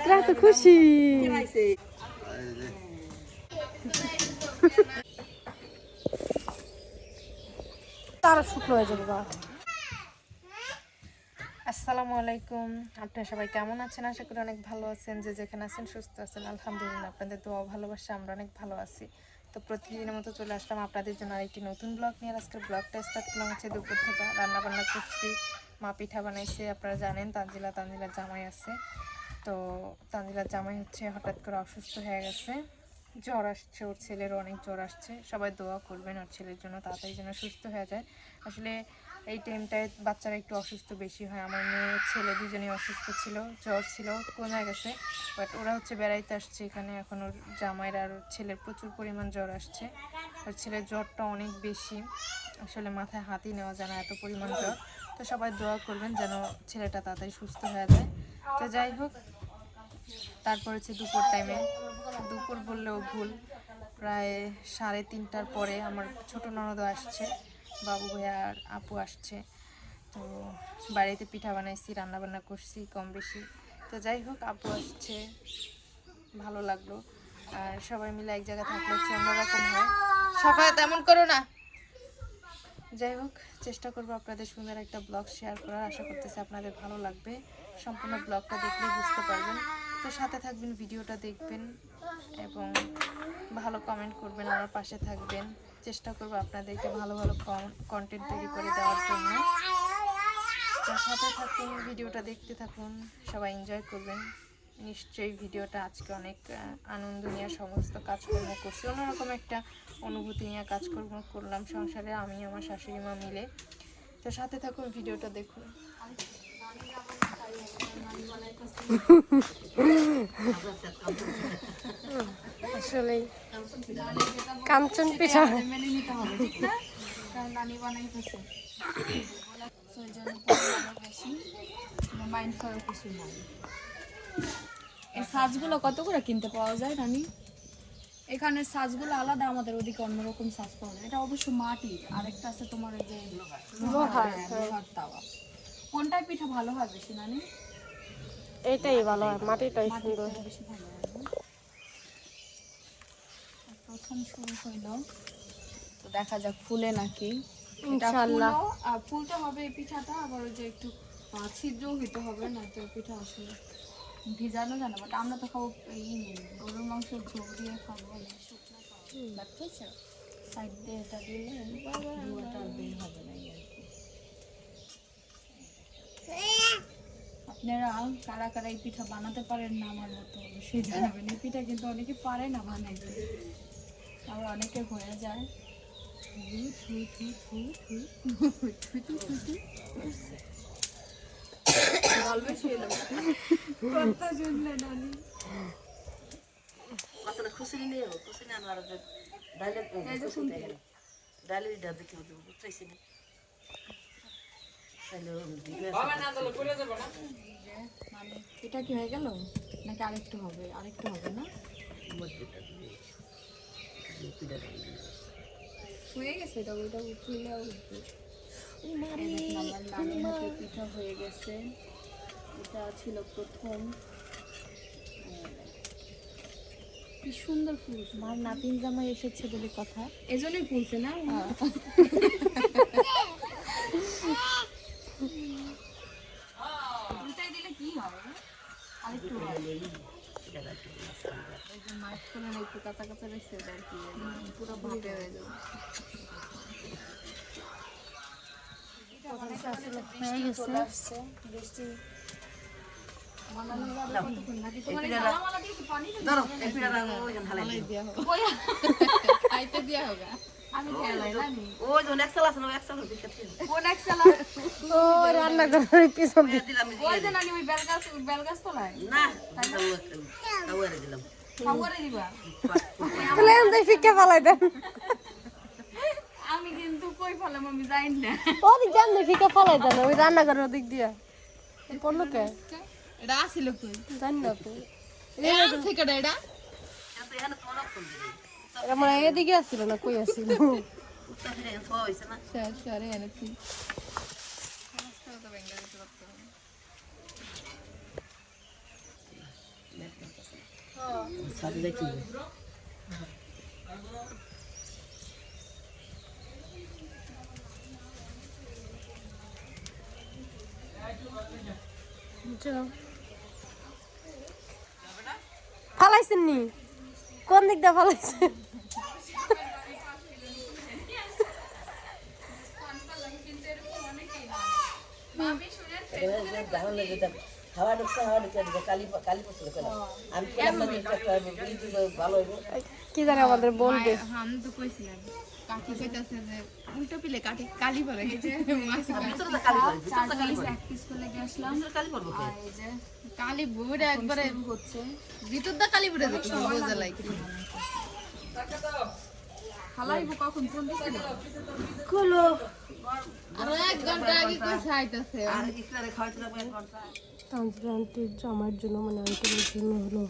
তো খুশি তারা শুকনো হয়ে যাবে বা। আসসালামু আলাইকুম, আপনারা সবাই কেমন আছেন? আশা করি অনেক ভালো আছেন। যে যেখানে আছেন সুস্থ আছেন, আলহামদুলিল্লাহ। আপনাদের দোয়া ভালোবাসা আমরা অনেক ভালো আছি। তো প্রতিদিনের মতো চলে আসলাম আপনাদের জন্য আরেকটি নতুন ব্লগ নিয়ে। আজকের ব্লগটা স্টার্ট করলাম হচ্ছে দুপুর থেকে। রান্না বান্না করছি, মা পিঠা বানাইছে। আপনারা জানেন তানজিলার জামাই আছে। তো তানজিলার জামাই হচ্ছে হঠাৎ করে অসুস্থ হয়ে গেছে, জ্বর আসছে, ওর ছেলেরও অনেক জ্বর আসছে। সবাই দোয়া করবেন ওর ছেলের জন্য, তাড়াতাড়ি যেন সুস্থ হয়ে যায়। আসলে এই টাইমটায় বাচ্চারা একটু অসুস্থ বেশি হয়। আমার মেয়ে ছেলে দুজনেই অসুস্থ ছিল, জ্বর ছিল, কমে গেছে। বাট ওরা হচ্ছে বেড়াইতে আসছে এখানে। এখন ওর জামাইয়ের আর ওর ছেলের প্রচুর পরিমাণ জ্বর আসছে। ওর ছেলের জ্বরটা অনেক বেশি, আসলে মাথায় হাতই নেওয়া যায় না, এত পরিমাণ জ্বর। তো সবাই দোয়া করবেন যেন ছেলেটা তাড়াতাড়ি সুস্থ হয়ে যায়। তো যাই হোক, তারপর হচ্ছে দুপুর টাইমে, দুপুর বললেও ভুল, প্রায় 3:30টার পরে আমার ছোট ননদ আসছে, বাবু ভাইয়া আর আপু আসছে। তো বাড়িতে পিঠা বানাইছি, রান্নাবান্না করছি কম বেশি। তো যাই হোক, আপু আসছে, ভালো লাগলো। আর সবাই মিলে এক জায়গায় থাকলে হচ্ছে অন্যরকম হয়। সবাই তেমন করো না। যাই হোক, চেষ্টা করবো আপনাদের সুন্দর একটা ব্লগ শেয়ার করার। আশা করতেছি আপনাদের ভালো লাগবে। সম্পূর্ণ ব্লগটা দেখলেই বুঝতে পারবেন। তো সাথে থাকবেন, ভিডিওটা দেখবেন এবং ভালো কমেন্ট করবেন, আমার পাশে থাকবেন। চেষ্টা করবো আপনাদেরকে ভালো ভালো কন্টেন্ট তৈরি করে দেওয়ার জন্য। তো সাথে থাকুন, ভিডিওটা দেখতে থাকুন, সবাই এনজয় করবেন। নিশ্চয়ই ভিডিওটা আজকে অনেক আনন্দ নিয়ে সমস্ত কাজকর্ম করছি, অন্যরকম একটা অনুভূতি নিয়ে কাজকর্ম করলাম সংসারে, আমি আমার শাশুড়ি মা মিলে। তো সাথে থাকুন, ভিডিওটা দেখুন। আসলে কাঞ্চন পিঠা মেনে নিতে হবে, ঠিক না? কারণ নানি বানাইতেছে, ওই জন্য বেশি মাইন্ড করার কিছু নাই। এই সাজগুলো কত করে কিনতে পাওয়া যায় নানি? এখানে সাজগুলো আলাদা, আমাদের ওদিকে অন্যরকম সাজ পাওয়া যায়। এটা অবশ্য মাটির, আরেকটা আছে তোমার ওই যে লোহার তাওয়া। কোনটায় পিঠা ভালো হয় বেশি নানি? এটাই ভালো হয়, মাটিটাই সুন্দর, বেশি ভালো হয়। প্রথম শুরু হইলো, তো দেখা যাক ফুলে নাকি। ইনশাআল্লাহ ফুলতে হবে এই পিঠাটা, আবার ওই যে একটু ছিদ্রও হইতে হবে, না তো পিঠা আসলে ভিজানো জানো। বাট আমরা তো খাবো গরুর মাংসের ঝোল দিয়ে খাবো, শুকনো খাবো। সাইড দিয়ে এটা দিলে ধোঁয়াটা আর বের হবে না আর কি। আপনারা কারা কারা এই পিঠা বানাতে পারেন না আমার মতো অবশ্যই জানাবেন। এই পিঠা কিন্তু অনেকে পারে না বানাইতে, আবার অনেকে হয়ে যায়। এটা কি হয়ে গেল নাকি আরেকটু হবে? আরেকটু হবে না, হয়ে গেছে। এটা ওইটা উঠলে উঠবে। আমার নানির হাতে পিঠা হয়ে গেছে। এটা ছিল প্রথম। কি সুন্দর ফুল, আমার নাতিন জামাই এসেছে বলে কথা, এজন্যই ফুলছে না? উল্টাই দিলে কি হবে? আরেকটু মাঝখানে একটু কাঁচা কাঁচা রেখে আর কি, পুরো ভাপে হয়ে যাবে। বৃষ্টি খাইতে দিয়া হবে। আমি ওই যে এক সাল আছে না, এক সাল কোন এক সাল ও রান্না করে পিছন দিলাম। ওই যে নানি ওই বেলগাছ তোলায় না, তাওয়ারে দিলাম। তাওয়ারে দিবা প্লেন দেখি কে ফালাই দেন। আমি কিন্তু কই ফেলাম আমি জানি না। ওই জান দেখি কে ফালাই দেন ওই রান্না করে ওদিক দিয়া। এই পড়লো কে? এটা আসিল কই জানি না তো। এই থেকে এটা এটা মানে এদিকে আসছিল না, কই আসছিল? সাথে দেখি ফালাইছেন নি কোন দিক দিয়ে ফালাইছেন হাওয়া ঢুকছে কালি কালি পছন্দ করে আমি ভালো হইব কি জানে আমাদের বলবে আমি তো কইছিলাম কাকি কইতাছে যে উল্টো পিলে কাটি কালি পড়ে এই যে ভিতরে তো কালি পড়ে ভিতরে তো কালি পড়ে প্র্যাকটিস করে লেগে আসলাম ভিতরে কালি পড়বে আর এই যে কালি বুড়ে একবারে হচ্ছে ভিতর দা কালি বুড়ে যাচ্ছে বোঝা লাগে হালাইবো কখন ফোন দিছিল খুলো আর 1 ঘন্টা আগে কই চাইতাছে আর ইফতারে খাওয়াতে যাবো 1 ঘন্টা তানজির আন্টির জামার জন্য মানে আঙ্কেলের জন্য হলো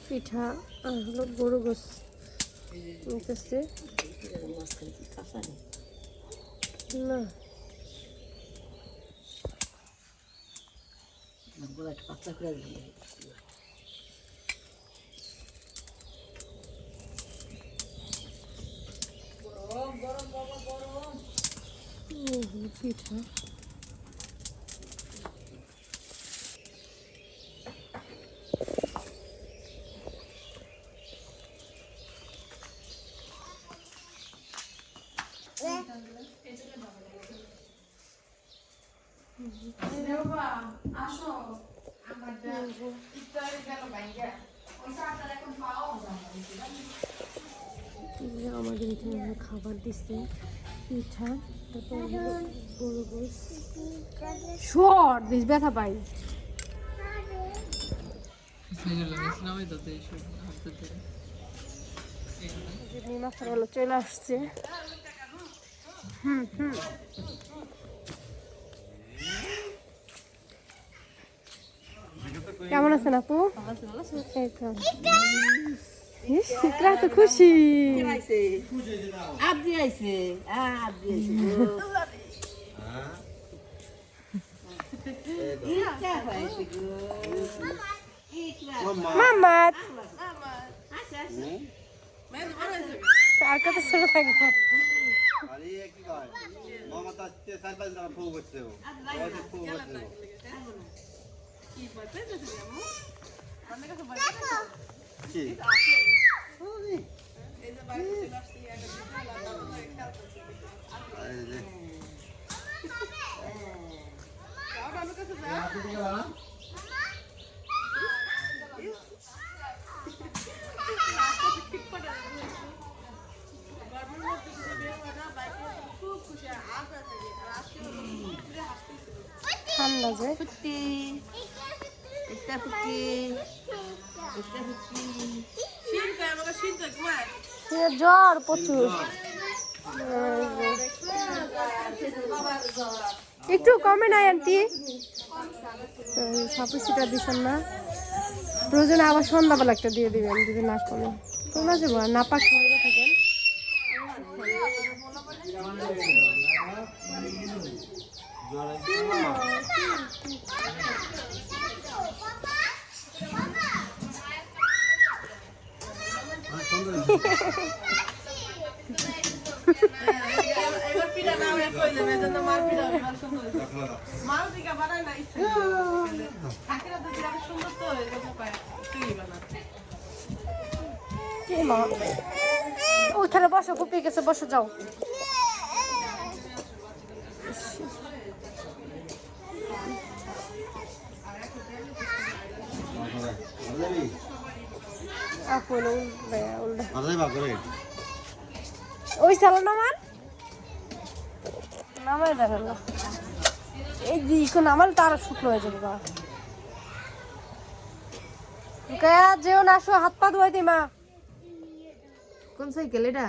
পিঠা আর হলো গরু গোস নিতেছে মাঝখানে কি কাঁচা নেই না গোলা একটু পাতলা করে দিলে এই হলো পিঠা আমাদের এখানে খাবার দিচ্ছে পিঠা তারপর হলো গরু গোস শর্ট দিস ব্যথা পাই নিমাফার হলো চলে আসছে কেমন আছেন আপু এই তো ইস, ইকরা তো খুশি আইছে আবদি আইছে আবদি আইছে ইচ্ছা পাইছে গো মামাত আর কত ছোট থাকবো আরে কি কয় মামা তো আজকে 4-5 টাকা ফোন করছে ও ওকে ফোন করছে কি ঠান্ডা যে ফুটি এটা ফুটি এটা ফুটি জ্বর প্রচুর একটু কমে নাই আন্টি সাপুসিটা দিচ্ছেন না প্রয়োজনে আবার সন্ধ্যাবেলা একটা দিয়ে দিবেন যদি না কমে তোমরা যাবো না পাক হয়ে থাকেন ওইখানে বসো কুপিয়ে গেছে বসো যাও ওই চালো নামান নামাই দেবেন না এই এখন আমার তো আরো শুকনো হয়ে যাবে যেও না আসো হাত পা ধোয়াই দি মা কোন সাইকেল এটা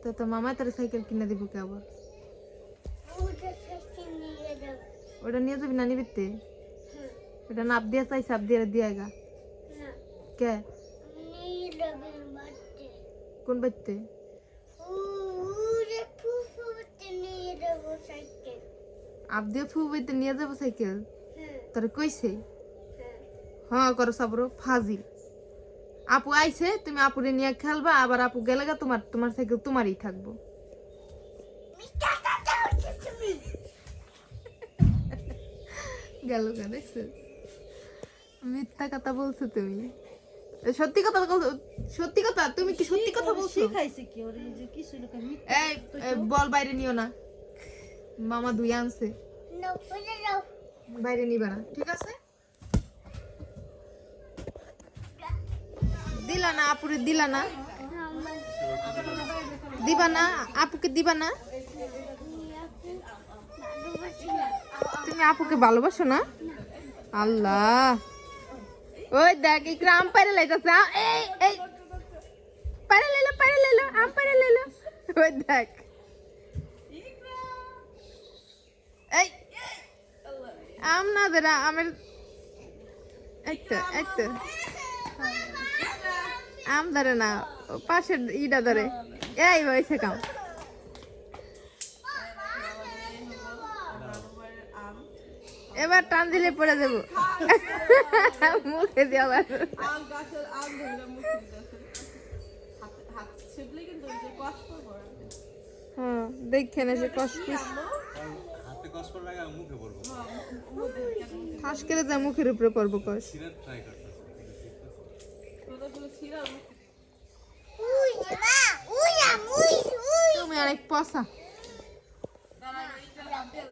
তো তো মামা তোর সাইকেল কিনে দিব কে আবার ওটা নিয়ে যাবি না নিবিতে ওটা নাপ দিয়ে চাই সাপ দিয়ে দিয়েগা কে কোন বাইতে আপ দিয়ে ফু বাইতে নিয়ে যাবো সাইকেল তোর কইছে হ্যাঁ করো সাবরো ফাজিল। আপু আইছে, তুমি আপুরে নিয়ে খেলবা, আবার আপু গেলে গা তোমার সাইকেল তোমারই থাকবো। গেল গা, দেখছো মিথ্যা কথা বলছো তুমি। সত্যি কথা সত্যি কথা, তুমি কি সত্যি কথা বলছো? খাইছে কি ওরে যে কিছু লোক এই বল বাইরে নিও না, মামা ধুয়ে আনছে, বাইরে নিবা না, ঠিক আছে? দিলা না আপুরে, দিলা না, দিবা না আপুকে, দিবা না? তুমি আপুকে ভালোবাসো না? আল্লাহ, ওই দেখ ইকরা আম পাইরে লাইতাছে। এই এই পাইরে লাইলো আম পাইরে লাইলো। ওই দেখ, এই আম না দেরা আমের, এই তো আম ধরে না, পাশের ইটা ধরে। এই হয়েছে কাম। এবার টান দিলে পড়ে দেব, মুখে দিয়ে আবার। হ্যাঁ দেখে না যে কষ্ট, হাতে কষ্ট লাগা মুখে পড়বো। ফাঁস করে যায় মুখের উপরে পড়বো কষ। সিরাত ট্রাই করতেছি। তুমি অনেক পসা।